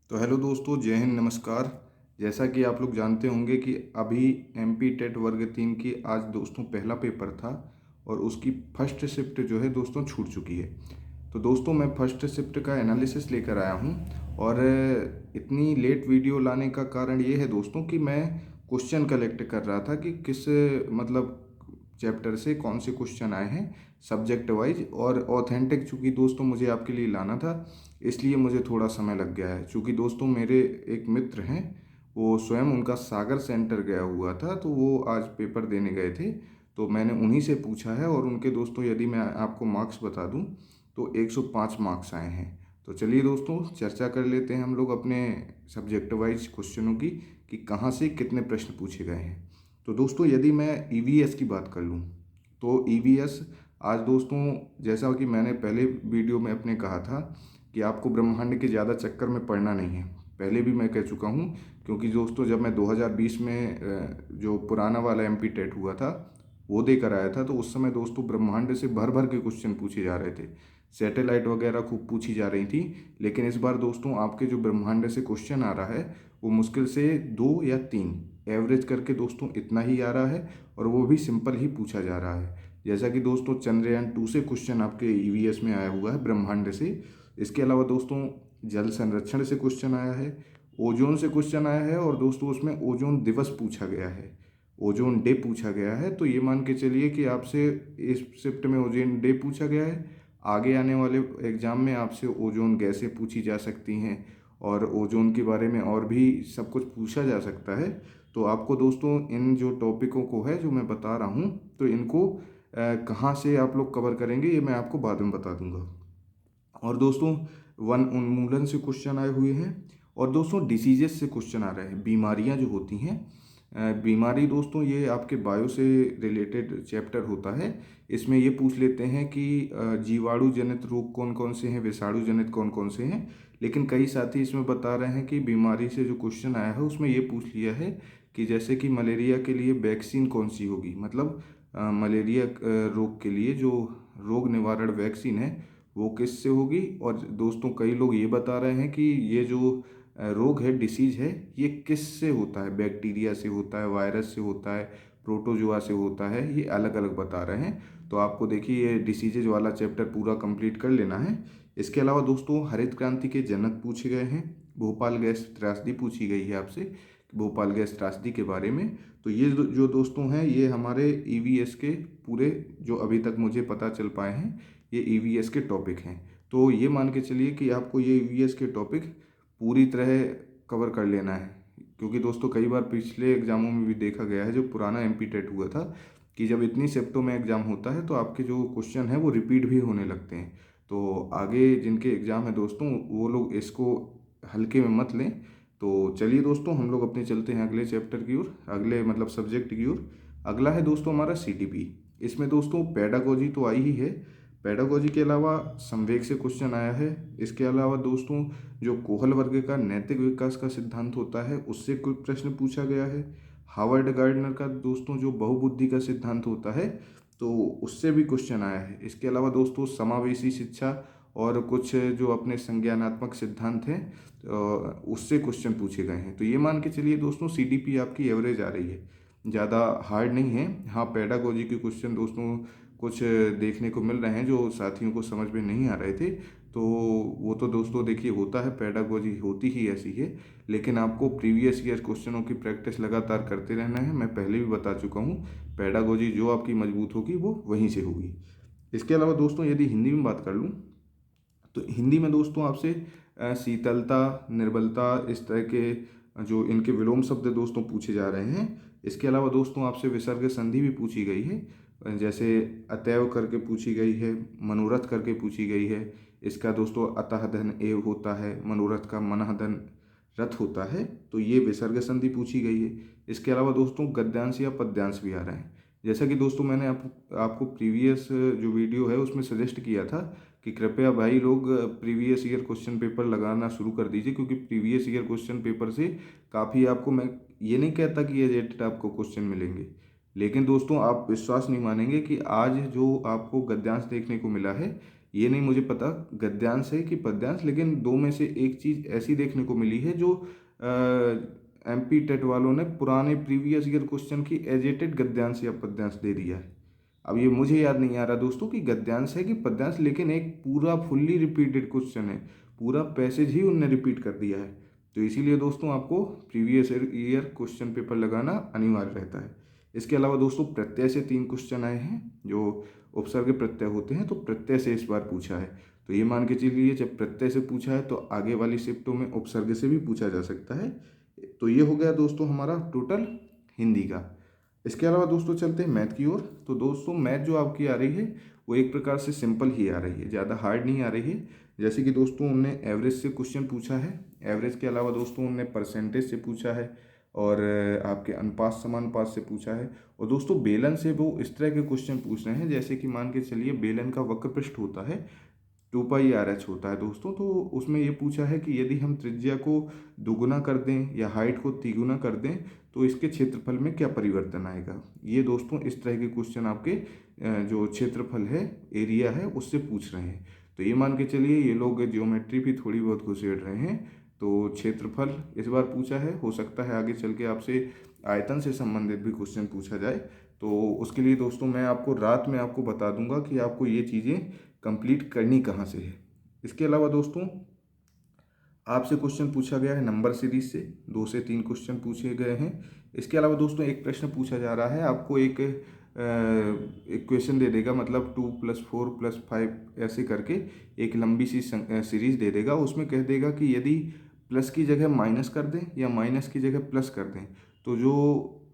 तो हेलो दोस्तों, जय हिंद, नमस्कार। जैसा कि आप लोग जानते होंगे कि अभी एमपी टेट वर्ग 3 की आज दोस्तों पहला पेपर था और उसकी फर्स्ट शिफ्ट जो है दोस्तों छूट चुकी है। तो दोस्तों मैं फर्स्ट शिफ्ट का एनालिसिस लेकर आया हूँ और इतनी लेट वीडियो लाने का कारण ये है दोस्तों कि मैं क्वेश्चन कलेक्ट कर रहा था कि किस मतलब चैप्टर से कौन से क्वेश्चन आए हैं सब्जेक्ट वाइज, और ऑथेंटिक चूँकि दोस्तों मुझे आपके लिए लाना था, इसलिए मुझे थोड़ा समय लग गया है। चूँकि दोस्तों मेरे एक मित्र हैं, वो स्वयं उनका सागर सेंटर गया हुआ था, तो वो आज पेपर देने गए थे। तो मैंने उन्हीं से पूछा है और उनके दोस्तों यदि मैं आपको मार्क्स बता दूं तो 105 मार्क्स आए हैं। तो चलिए दोस्तों चर्चा कर लेते हैं हम लोग अपने सब्जेक्ट वाइज क्वेश्चनों की कि कहाँ से कितने प्रश्न पूछे गए हैं। तो दोस्तों यदि मैं ईवीएस की बात कर लूँ तो ईवीएस आज दोस्तों, जैसा कि मैंने पहले वीडियो में अपने कहा था कि आपको ब्रह्मांड के ज़्यादा चक्कर में पड़ना नहीं है, पहले भी मैं कह चुका हूँ। क्योंकि दोस्तों जब मैं 2020 में जो पुराना वाला एमपी टेट हुआ था वो देकर आया था, तो उस समय दोस्तों ब्रह्मांड से भर भर के क्वेश्चन पूछे जा रहे थे, सैटेलाइट वगैरह खूब पूछी जा रही थी। लेकिन इस बार दोस्तों आपके जो ब्रह्मांड से क्वेश्चन आ रहा है वो मुश्किल से 2 या 3 एवरेज करके दोस्तों इतना ही आ रहा है, और वो भी सिंपल ही पूछा जा रहा है। जैसा कि दोस्तों चंद्रयान 2 से क्वेश्चन आपके ईवीएस में आया हुआ है ब्रह्मांड से। इसके अलावा दोस्तों जल संरक्षण से क्वेश्चन आया है, ओजोन से क्वेश्चन आया है, और दोस्तों उसमें ओजोन दिवस पूछा गया है, ओजोन डे पूछा गया है। तो ये मान के चलिए कि आपसे इस शिफ्ट में ओजोन डे पूछा गया है, आगे आने वाले एग्जाम में आपसे ओजोन गैसें पूछी जा सकती हैं और ओजोन के बारे में और भी सब कुछ पूछा जा सकता है। तो आपको दोस्तों इन जो टॉपिकों को है जो मैं बता रहा हूँ, तो इनको कहाँ से आप लोग कवर करेंगे ये मैं आपको बाद में बता दूंगा। और दोस्तों वन उन्मूलन से क्वेश्चन आए हुए हैं, और दोस्तों डिसीजेस से क्वेश्चन आ रहे हैं, बीमारियां जो होती हैं। बीमारी दोस्तों ये आपके बायो से रिलेटेड चैप्टर होता है। इसमें ये पूछ लेते हैं कि जीवाणु जनित रोग कौन कौन से हैं, विषाणु जनित कौन कौन से हैं। लेकिन कई साथी इसमें बता रहे हैं कि बीमारी से जो क्वेश्चन आया है उसमें ये पूछ लिया है कि जैसे कि मलेरिया के लिए वैक्सीन कौन सी होगी, मतलब मलेरिया रोग के लिए जो रोग निवारण वैक्सीन है वो किससे होगी। और दोस्तों कई लोग ये बता रहे हैं कि ये जो रोग है, डिसीज है, ये किस से होता है, बैक्टीरिया से होता है, वायरस से होता है, प्रोटोजुआ से होता है, ये अलग अलग बता रहे हैं। तो आपको देखिए ये डिसीजेज वाला चैप्टर पूरा कंप्लीट कर लेना है। इसके अलावा दोस्तों हरित क्रांति के जनक पूछे गए हैं, भोपाल गैस त्रासदी पूछी गई है आपसे, भोपाल गैस त्रासदी के बारे में। तो ये जो दोस्तों हैं ये हमारे ईवीएस के पूरे जो अभी तक मुझे पता चल पाए हैं ये ईवीएस के टॉपिक हैं। तो ये मान के चलिए कि आपको ये ईवीएस के टॉपिक पूरी तरह कवर कर लेना है। क्योंकि दोस्तों कई बार पिछले एग्जामों में भी देखा गया है, जो पुराना एमपी टेट हुआ था, कि जब इतनी शिफ्टों में एग्जाम होता है तो आपके जो क्वेश्चन है वो रिपीट भी होने लगते हैं। तो आगे जिनके एग्जाम है दोस्तों वो लोग इसको हल्के में मत लें। तो चलिए दोस्तों हम लोग अपने चलते हैं अगले चैप्टर की ओर, अगले मतलब सब्जेक्ट की ओर। अगला है दोस्तों हमारा सीटीपी। इसमें दोस्तों पेडागोजी तो आई ही है, पेडागोजी के अलावा संवेग से क्वेश्चन आया है। इसके अलावा दोस्तों जो कोहल वर्ग का नैतिक विकास का सिद्धांत होता है उससे कोई प्रश्न पूछा गया है। हावर्ड गार्डनर का दोस्तों जो बहुबुद्धि का सिद्धांत होता है तो उससे भी क्वेश्चन आया है। इसके अलावा दोस्तों समावेशी शिक्षा और कुछ जो अपने संज्ञानात्मक सिद्धांत हैं उससे क्वेश्चन पूछे गए हैं। तो ये मान के चलिए दोस्तों सीडीपी आपकी एवरेज आ रही है, ज़्यादा हार्ड नहीं है। हाँ पेडागोजी के क्वेश्चन दोस्तों कुछ देखने को मिल रहे हैं जो साथियों को समझ में नहीं आ रहे थे। तो वो तो दोस्तों देखिए होता है, पेडागोजी होती ही ऐसी है। लेकिन आपको प्रीवियस ईयर क्वेश्चनों की प्रैक्टिस लगातार करते रहना है। मैं पहले भी बता चुका हूँ, पेडागोजी जो आपकी मजबूत होगी वो वहीं से होगी। इसके अलावा दोस्तों यदि हिंदी में बात कर लूँ तो हिंदी में दोस्तों आपसे शीतलता, निर्बलता, इस तरह के जो इनके विलोम शब्द दोस्तों पूछे जा रहे हैं। इसके अलावा दोस्तों आपसे विसर्ग संधि भी पूछी गई है, जैसे अतएव करके पूछी गई है, मनोरथ करके पूछी गई है। इसका दोस्तों अतः धन एव होता है, मनोरथ का मनः धन रथ होता है, तो ये विसर्ग संधि पूछी गई है। इसके अलावा दोस्तों गद्यांश या पद्यांश भी आ रहे हैं। जैसा कि दोस्तों मैंने आपको प्रीवियस जो वीडियो है उसमें सजेस्ट किया था कि कृपया भाई लोग प्रीवियस ईयर क्वेश्चन पेपर लगाना शुरू कर दीजिए, क्योंकि प्रीवियस ईयर क्वेश्चन पेपर से काफ़ी आपको, मैं ये नहीं कहता कि एजेटेड आपको क्वेश्चन मिलेंगे, लेकिन दोस्तों आप विश्वास नहीं मानेंगे कि आज जो आपको गद्यांश देखने को मिला है ये नहीं मुझे पता गद्यांश है कि पद्यांश, लेकिन दो में से एक चीज़ ऐसी देखने को मिली है जो एमपी टेट वालों ने पुराने प्रीवियस ईयर क्वेश्चन की एजेटेड गद्यांश या पद्यांश दे दिया है। अब ये मुझे याद नहीं आ रहा दोस्तों कि गद्यांश है कि पद्यांश, लेकिन एक पूरा फुल्ली रिपीटेड क्वेश्चन है, पूरा पैसेज ही उनने रिपीट कर दिया है। तो इसीलिए दोस्तों आपको प्रीवियस ईयर क्वेश्चन पेपर लगाना अनिवार्य रहता है। इसके अलावा दोस्तों प्रत्यय से 3 क्वेश्चन आए हैं, जो उपसर्ग प्रत्यय होते हैं, तो प्रत्यय से इस बार पूछा है। तो ये मान के चलिए जब प्रत्यय से पूछा है तो आगे वाली शिफ्टों में उपसर्ग से भी पूछा जा सकता है। तो ये हो गया दोस्तों हमारा टोटल हिंदी का। इसके अलावा दोस्तों चलते हैं मैथ की ओर। तो दोस्तों मैथ जो आपकी आ रही है वो एक प्रकार से सिंपल ही आ रही है, ज़्यादा हार्ड नहीं आ रही है। जैसे कि दोस्तों उनने एवरेज से क्वेश्चन पूछा है, एवरेज के अलावा दोस्तों उनने परसेंटेज से पूछा है, और आपके अनुपात समानुपात से पूछा है। और दोस्तों बेलन से वो इस तरह के क्वेश्चन पूछ रहे हैं जैसे कि मान के चलिए बेलन का वक्र पृष्ठ होता है 2πRH होता है दोस्तों। तो उसमें ये पूछा है कि यदि हम त्रिज्या को दुगुना कर दें या हाइट को तिगुना कर दें तो इसके क्षेत्रफल में क्या परिवर्तन आएगा। ये दोस्तों इस तरह के क्वेश्चन आपके जो क्षेत्रफल है, एरिया है, उससे पूछ रहे हैं। तो ये मान के चलिए ये लोग ज्योमेट्री भी थोड़ी बहुत घुसेड़ रहे हैं। तो क्षेत्रफल इस बार पूछा है, हो सकता है आगे चल के आपसे आयतन से संबंधित भी क्वेश्चन पूछा जाए। तो उसके लिए दोस्तों मैं आपको रात में आपको बता दूंगा कि आपको ये चीज़ें कंप्लीट करनी कहाँ से है। इसके अलावा दोस्तों आपसे क्वेश्चन पूछा गया है नंबर सीरीज से, 2 से 3 क्वेश्चन पूछे गए हैं। इसके अलावा दोस्तों एक प्रश्न पूछा जा रहा है, आपको एक क्वेश्चन दे देगा, मतलब 2 + 4 + 5 ऐसे करके एक लंबी सी सीरीज दे देगा। उसमें कह देगा कि यदि प्लस की जगह माइनस कर दें या माइनस की जगह प्लस कर दें तो जो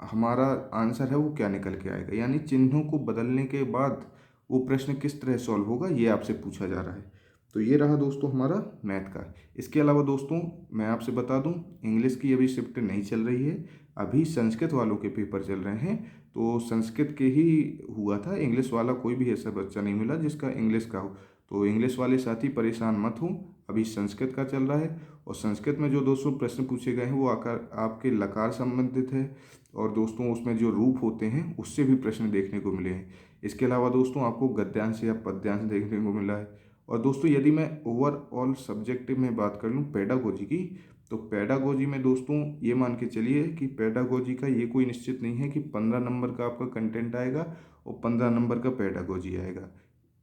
हमारा आंसर है वो क्या निकल के आएगा, यानी चिन्हों को बदलने के बाद वो प्रश्न किस तरह सॉल्व होगा, ये आपसे पूछा जा रहा है। तो ये रहा दोस्तों हमारा मैथ का। इसके अलावा दोस्तों मैं आपसे बता दूं इंग्लिश की अभी शिफ्ट नहीं चल रही है, अभी संस्कृत वालों के पेपर चल रहे हैं। तो संस्कृत के ही हुआ था, इंग्लिश वाला कोई भी ऐसा बच्चा नहीं मिला जिसका इंग्लिश का हो। तो इंग्लिश वाले साथी परेशान मत हो, अभी संस्कृत का चल रहा है। और संस्कृत में जो दोस्तों प्रश्न पूछे गए हैं वो आकार आपके लकार संबंधित है, और दोस्तों उसमें जो रूप होते हैं उससे भी प्रश्न देखने को मिले हैं। इसके अलावा दोस्तों आपको गद्यांश या पद्यांश देखने को मिला है। और दोस्तों यदि मैं ओवरऑल सब्जेक्ट में बात कर लूँ पेडागोजी की, तो पेडागोजी में दोस्तों ये मान के चलिए कि पेडागोजी का ये कोई निश्चित नहीं है कि 15 नंबर का आपका कंटेंट आएगा और 15 नंबर का पेडागोजी आएगा।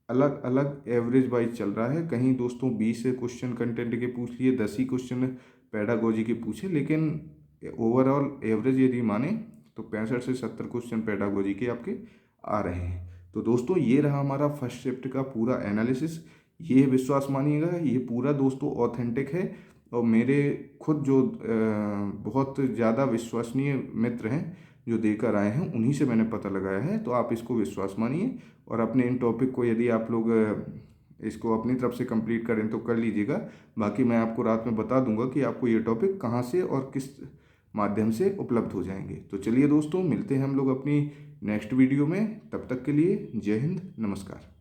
अलग अलग एवरेज वाइज चल रहा है। कहीं दोस्तों 20 से क्वेश्चन कंटेंट के पूछ लिए, 10 ही क्वेश्चन पेडागोजी के पूछे, लेकिन ओवरऑल एवरेज यदि माने तो 65 से 70 क्वेश्चन पेडागोजी के आपके आ रहे हैं। तो दोस्तों ये रहा हमारा फर्स्ट शिफ्ट का पूरा एनालिसिस। ये विश्वास मानिएगा ये पूरा दोस्तों ऑथेंटिक है, और मेरे खुद जो बहुत ज़्यादा विश्वसनीय मित्र हैं जो देकर आए हैं उन्हीं से मैंने पता लगाया है। तो आप इसको विश्वास मानिए, और अपने इन टॉपिक को यदि आप लोग इसको अपनी तरफ से कंप्लीट करें तो कर लीजिएगा। बाकी मैं आपको रात में बता दूंगा कि आपको ये टॉपिक कहाँ से और किस माध्यम से उपलब्ध हो जाएंगे। तो चलिए दोस्तों मिलते हैं हम लोग अपनी नेक्स्ट वीडियो में, तब तक के लिए जय हिंद, नमस्कार।